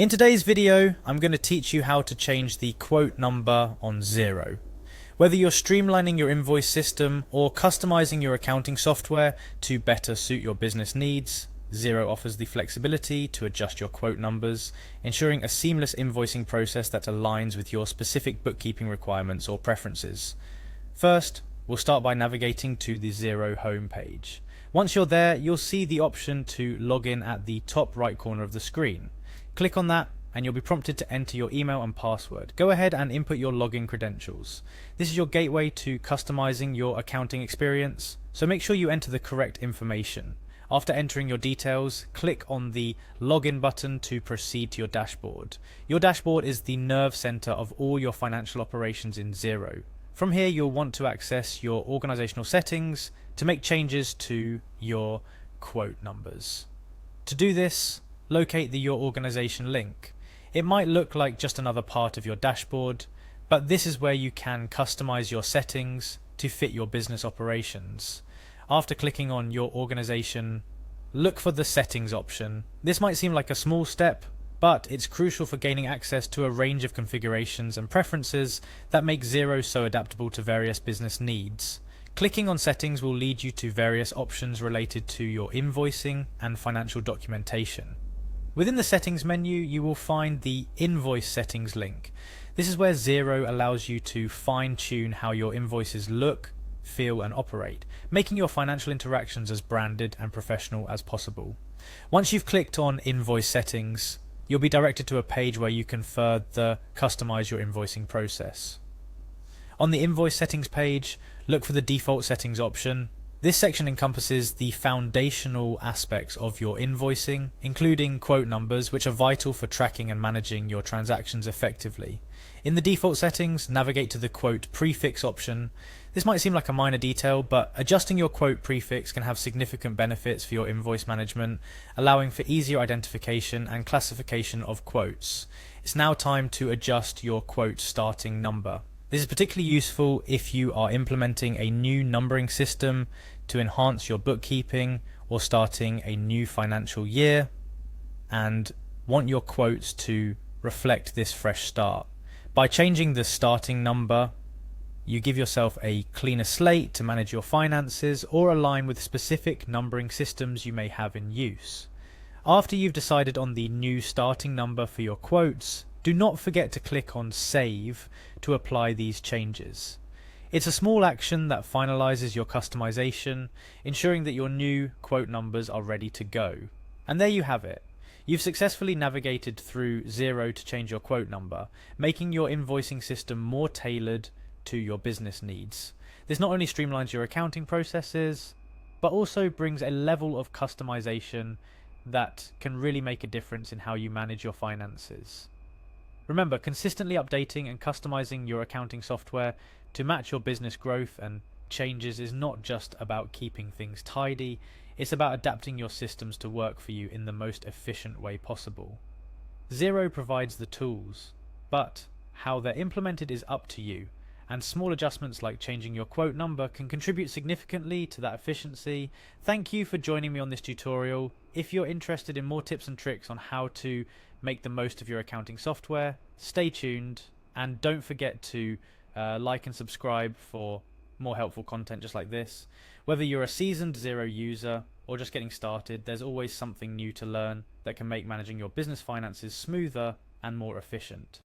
In today's video, I'm going to teach you how to change the quote number on Xero. Whether you're streamlining your invoice system or customizing your accounting software to better suit your business needs, Xero offers the flexibility to adjust your quote numbers, ensuring a seamless invoicing process that aligns with your specific bookkeeping requirements or preferences. First, we'll start by navigating to the Xero homepage. Once you're there, you'll see the option to log in at the top right corner of the screen. Click on that and you'll be prompted to enter your email and password. Go ahead and input your login credentials. This is your gateway to customizing your accounting experience, so make sure you enter the correct information. After entering your details, click on the login button to proceed to your dashboard. Your dashboard is the nerve center of all your financial operations in Xero. From here, you'll want to access your organizational settings to make changes to your quote numbers. To do this, locate the Your Organization link. It might look like just another part of your dashboard, but this is where you can customize your settings to fit your business operations. After clicking on Your Organization, look for the Settings option. This might seem like a small step, but it's crucial for gaining access to a range of configurations and preferences that make Xero so adaptable to various business needs. Clicking on Settings will lead you to various options related to your invoicing and financial documentation. Within the Settings menu, you will find the Invoice Settings link. This is where Xero allows you to fine-tune how your invoices look, feel and operate, making your financial interactions as branded and professional as possible. Once you've clicked on Invoice Settings, you'll be directed to a page where you can further customize your invoicing process. On the Invoice Settings page, look for the Default Settings option. This section encompasses the foundational aspects of your invoicing, including quote numbers, which are vital for tracking and managing your transactions effectively. In the default settings, navigate to the quote prefix option. This might seem like a minor detail, but adjusting your quote prefix can have significant benefits for your invoice management, allowing for easier identification and classification of quotes. It's now time to adjust your quote starting number. This is particularly useful if you are implementing a new numbering system to enhance your bookkeeping or starting a new financial year and want your quotes to reflect this fresh start. By changing the starting number, you give yourself a cleaner slate to manage your finances or align with specific numbering systems you may have in use. After you've decided on the new starting number for your quotes, do not forget to click on Save to apply these changes. It's a small action that finalizes your customization, ensuring that your new quote numbers are ready to go. And there you have it. You've successfully navigated through Xero to change your quote number, making your invoicing system more tailored to your business needs. This not only streamlines your accounting processes, but also brings a level of customization that can really make a difference in how you manage your finances. Remember, consistently updating and customizing your accounting software to match your business growth and changes is not just about keeping things tidy, it's about adapting your systems to work for you in the most efficient way possible. Xero provides the tools, but how they're implemented is up to you, and small adjustments like changing your quote number can contribute significantly to that efficiency. Thank you for joining me on this tutorial. If you're interested in more tips and tricks on how to make the most of your accounting software, stay tuned and don't forget to like and subscribe for more helpful content just like this. Whether you're a seasoned Xero user or just getting started, there's always something new to learn that can make managing your business finances smoother and more efficient.